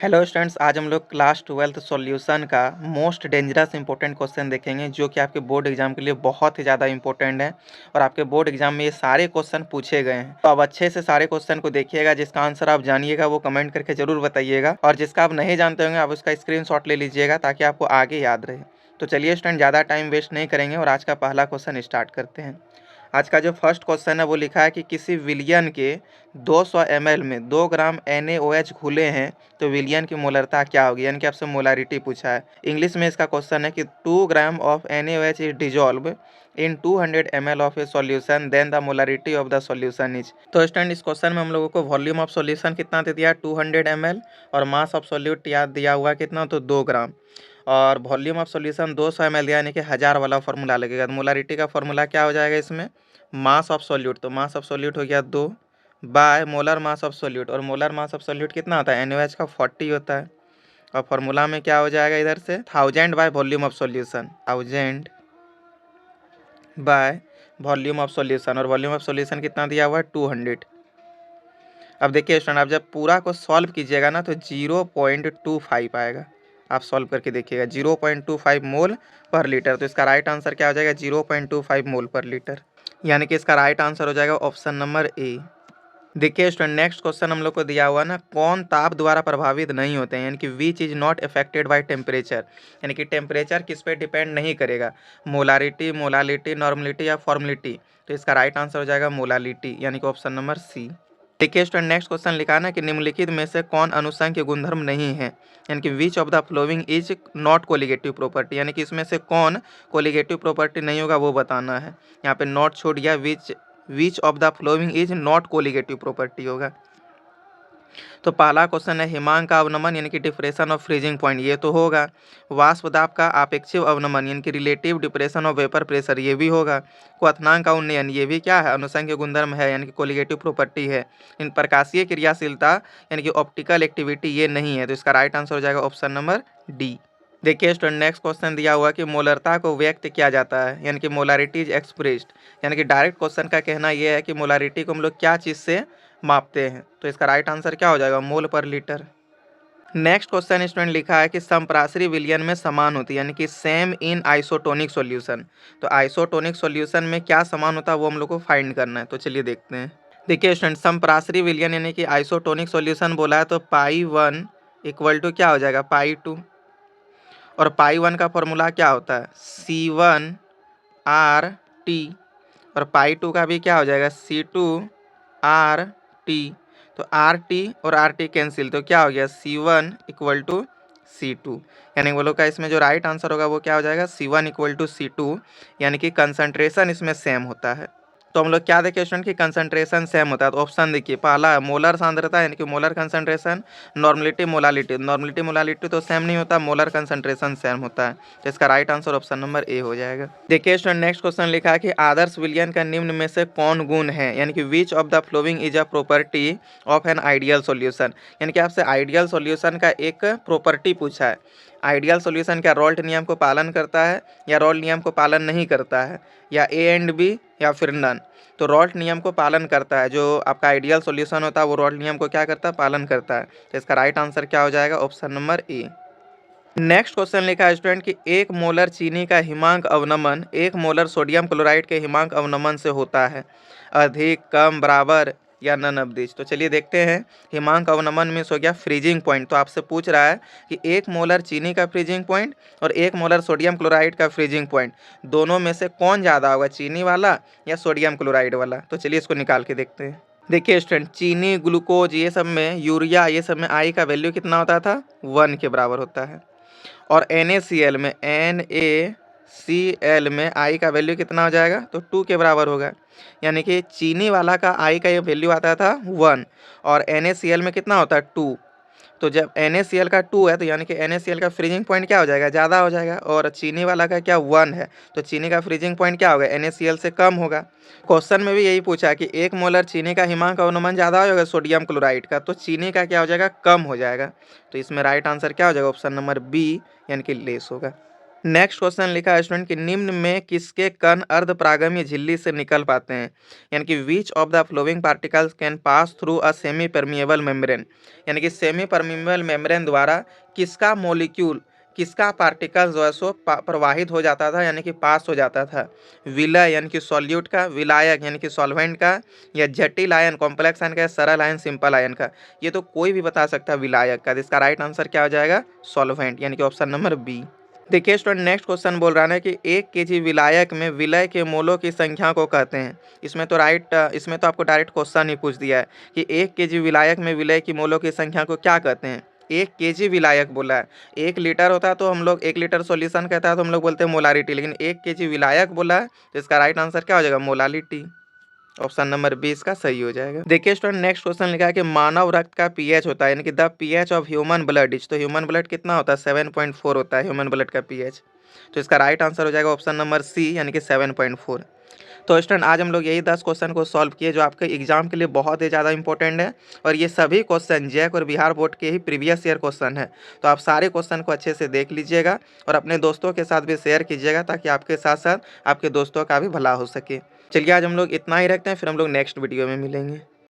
Hello students, आज हम लोग क्लास 12th सॉल्यूशन का मोस्ट डेंजरस इंपॉर्टेंट क्वेश्चन देखेंगे जो कि आपके बोर्ड एग्जाम के लिए बहुत ही ज़्यादा इंपॉर्टेंट है। और आपके बोर्ड एग्जाम में ये सारे क्वेश्चन पूछे गए हैं, तो अब अच्छे से सारे क्वेश्चन को देखिएगा। जिसका आंसर आप जानिएगा वो कमेंट करके जरूर बताइएगा, और जिसका आप नहीं जानते होंगे आप उसका स्क्रीनशॉट ले लीजिएगा ताकि आपको आगे याद रहे। तो चलिए स्टूडेंट, ज़्यादा टाइम वेस्ट नहीं करेंगे और आज का पहला क्वेश्चन स्टार्ट करते हैं। आज का जो फर्स्ट क्वेश्चन है वो लिखा है कि किसी विलियन के 200 ml में 2 ग्राम NaOH घुले हैं तो विलियन की मोलरता क्या होगी, यानी कि आपसे मोलारिटी पूछा है। इंग्लिश में इसका क्वेश्चन है कि 2 gram of NaOH is dissolve in 200 ml of a solution, then the molarity of the solution is. तो स्टूडेंट, इस क्वेश्चन में हम लोगों को वॉल्यूम ऑफ सॉल्यूशन कितना दे दिया, 200 ml, और मास ऑफ सॉल्यूट याद दिया हुआ कितना, तो 2 ग्राम। और वॉल्यूम ऑफ सॉल्यूशन 200 ml दिया, यानी कि 1000 वाला फॉर्मूला लगेगा। तो मोलारिटी का फॉर्मूला क्या हो जाएगा इसमें, मास ऑफ सॉल्यूट। तो मास ऑफ सॉल्यूट हो गया 2 by molar mass of solute, और मोलर मास ऑफ सॉल्यूट कितना होता है, NaOH का 40 होता है। और फॉर्मूला में क्या हो जाएगा इधर से 1000 by volume of solution, 1000 by volume of solution, और वॉल्यूम ऑफ सॉल्यूशन कितना दिया हुआ है, 200। अब देखिए स्टूडेंट, आप जब पूरा को सॉल्व कीजिएगा ना तो 0.25 आएगा। आप सॉल्व करके देखिएगा, 0.25 मोल पर लीटर। तो इसका राइट आंसर क्या हो जाएगा, 0.25 मोल पर लीटर, यानी कि इसका राइट आंसर हो जाएगा ऑप्शन नंबर ए। देखिए स्टूडेंट, नेक्स्ट क्वेश्चन हम लोग को दिया हुआ ना, कौन ताप द्वारा प्रभावित नहीं होते हैं, यानी कि which is not affected by temperature, यानी कि टेम्परेचर किस पे डिपेंड नहीं करेगा, मोलारिटी, मोलालिटी, नॉर्मलिटी या फॉर्मलिटी। तो इसका राइट आंसर हो जाएगा मोलालिटी, यानी कि ऑप्शन नंबर सी। देखिए स्टूडेंट, नेक्स्ट क्वेश्चन लिखा है ना कि निम्नलिखित में से कौन अनुसंग के गुणधर्म नहीं है, यानी कि which of the following is not colligative property, यानी कि इसमें से कौन कोलिगेटिव प्रॉपर्टी नहीं होगा वो बताना है। यहाँ पे नॉट छूट गया, which of the following is not colligative property होगा। तो पहला क्वेश्चन है हिमांक का अवनमन, यानी कि डिप्रेशन ऑफ फ्रीजिंग पॉइंट, ये तो होगा। वाष्प दाब का आपेक्षिक अवनमन, यानी कि relative depression of vapour pressure, ये भी होगा। क्वथनांक का उन्नयन, ये भी क्या है, अनुसंग गुणधर्म है, यानी कि कोलिगेटिव प्रॉपर्टी है। इन प्रकाशीय क्रियाशीलता, यानी कि ऑप्टिकल एक्टिविटी, ये नहीं है। तो इसका राइट आंसर हो जाएगा ऑप्शन नंबर डी। देखिए स्टूडेंट, नेक्स्ट क्वेश्चन दिया हुआ कि मोलरता को व्यक्त किया जाता है, यानी कि मोलारिटी इज एक्सप्रेस्ड, यानी कि डायरेक्ट क्वेश्चन का कहना यह है कि मोलारिटी को हम लोग क्या चीज़ से मापते हैं। तो इसका राइट आंसर क्या हो जाएगा, मोल पर लीटर। नेक्स्ट क्वेश्चन स्टूडेंट लिखा है कि समप्रासरी विलयन में समान होती है, यानी कि सेम इन आइसोटोनिक सॉल्यूशन। तो आइसोटोनिक सॉल्यूशन में क्या समान होता है वो हम लोग को फाइंड करना है। तो चलिए देखते हैं। देखिए स्टूडेंट, समप्रासरी विलयन यानी कि आइसोटोनिक सॉल्यूशन बोला है, तो पाई 1 इक्वल टू क्या हो जाएगा, पाई 2। और पाई 1 का फॉर्मूला क्या होता है, C1RT, और पाई 2 का भी क्या हो जाएगा, C2RT। तो RT और RT कैंसिल, तो क्या हो गया, C1 इक्वल टू C2, यानी वो लोग का इसमें जो राइट आंसर होगा वो क्या हो जाएगा, C1 इक्वल टू C2, यानी कि कंसंट्रेशन इसमें सेम होता है। तो हम लोग क्या देखें स्टूडेंट की कंसंट्रेशन सेम होता है। तो ऑप्शन देखिए, पहला है मोलर सांद्रता, यानी कि molar concentration, normality, molality. Normality molality तो सेम नहीं होता, मोलर कंसंट्रेशन सेम होता है। तो इसका right answer option number A हो जाएगा। देखिए स्टूडेंट, नेक्स्ट क्वेश्चन लिखा है कि आदर्श विलयन का निम्न में से कौन गुण है, यानी कि which of the following is a property of an ideal solution, यानी कि आपसे आइडियल सॉल्यूशन का एक प्रॉपर्टी पूछा है। आइडियल सॉल्यूशन क्या रॉल्ट नियम को पालन करता है या रॉल्ट नियम को पालन नहीं करता है, या ए एंड बी या फिर नन। तो रॉल्ट नियम को पालन करता है, जो आपका आइडियल सॉल्यूशन होता है वो रॉल्ट नियम को क्या करता है, पालन करता है। तो इसका राइट आंसर क्या हो जाएगा, option number A. Next question लिखा है स्टूडेंट कि 1 मोलर चीनी का हिमांक अवनमन 1 मोलर सोडियम क्लोराइड के हिमांक अवनमन से होता है, अधिक, कम, बराबर या नन ऑफ दिस। तो चलिए देखते हैं। हिमांक अवनमन में हो गया फ्रीजिंग पॉइंट, तो आपसे पूछ रहा है कि 1 मोलर चीनी का फ्रीजिंग पॉइंट और 1 मोलर सोडियम क्लोराइड का फ्रीजिंग पॉइंट, दोनों में से कौन ज़्यादा होगा, चीनी वाला या सोडियम क्लोराइड वाला। तो चलिए इसको निकाल के देखते हैं। देखिए स्टूडेंट, चीनी, ग्लूकोज, ये सब में, यूरिया, ये सब में आई का वैल्यू कितना होता था, 1 के बराबर होता है। और NaCl में, NaCl में आई का वैल्यू कितना हो जाएगा, तो 2 के बराबर होगा। यानी कि चीनी वाला का आई का ये वैल्यू आता था 1, और NaCl में कितना होता है, 2। तो जब NaCl का 2 है तो यानी कि NaCl का फ्रीजिंग पॉइंट क्या हो जाएगा, ज़्यादा हो जाएगा। और चीनी वाला का क्या 1 है, तो चीनी का फ्रीजिंग पॉइंट क्या होगा, NaCl से कम होगा। क्वेश्चन में भी यही पूछा कि 1 मोलर चीनी का हिमांक अवनमन ज़्यादा होगा सोडियम क्लोराइड का, तो चीनी का क्या हो जाएगा, कम हो जाएगा। तो इसमें राइट आंसर क्या हो जाएगा, ऑप्शन नंबर बी, यानी कि लेस होगा। नेक्स्ट क्वेश्चन लिखा है स्टूडेंट कि निम्न में किसके कण अर्धपरागमीय झिल्ली से निकल पाते हैं, यानी कि which of the flowing particles can pass through a semi permeable membrane, यानी कि सेमी परमिएबल मेम्ब्रेन द्वारा किसका मॉलिक्यूल, किसका पार्टिकल जो है सो प्रवाहित हो जाता था, यानी कि पास हो जाता था। विलय यानी कि सॉल्यूट का, विलायक यानी कि सॉल्वेंट का, या जटिल आयन कॉम्प्लेक्स आयन का, सरल आयन सिंपल आयन का। ये तो कोई भी बता सकता है विलायक का। इसका राइट आंसर क्या हो जाएगा, सॉल्वेंट, यानी कि ऑप्शन नंबर बी। देखिए स्टूडेंट नेक्स्ट क्वेश्चन बोल रहा है कि 1 kg विलायक में विलय के मोलों की संख्या को कहते हैं। इसमें तो आपको डायरेक्ट क्वेश्चन ही पूछ दिया है कि 1 kg विलायक में विलय की मोलों की संख्या को क्या कहते हैं। 1 kg विलायक बोला है, 1 लीटर होता है तो हम लोग 1 लीटर सॉल्यूशन कहता है तो हम लोग बोलते हैं मोलारिटी, लेकिन 1 kg विलायक बोला है तो इसका राइट आंसर क्या हो जाएगा, मोलालिटी। ऑप्शन नंबर बी इसका सही हो जाएगा। देखिए स्टूडेंट नेक्स्ट क्वेश्चन लिखा है कि मानव रक्त का पीएच होता है, यानी कि the pH of human blood is, तो ह्यूमन ब्लड कितना होता है, 7.4 होता है ह्यूमन ब्लड का पीएच। तो इसका राइट आंसर हो जाएगा ऑप्शन नंबर सी, यानी कि 7.4। तो स्टूडेंट आज हम लोग यही 10 क्वेश्चन को सॉल्व किए जो आपके एग्जाम के लिए बहुत ही ज़्यादा इंपॉर्टेंट है, और ये सभी क्वेश्चन जैक और बिहार बोर्ड के ही प्रीवियस ईयर क्वेश्चन है। तो आप सारे क्वेश्चन को अच्छे से देख लीजिएगा और अपने दोस्तों के साथ भी शेयर कीजिएगा ताकि आपके साथ साथ आपके दोस्तों का भी भला हो सके। चलिए आज हम लोग इतना ही रखते हैं, फिर हम लोग नेक्स्ट वीडियो में मिलेंगे।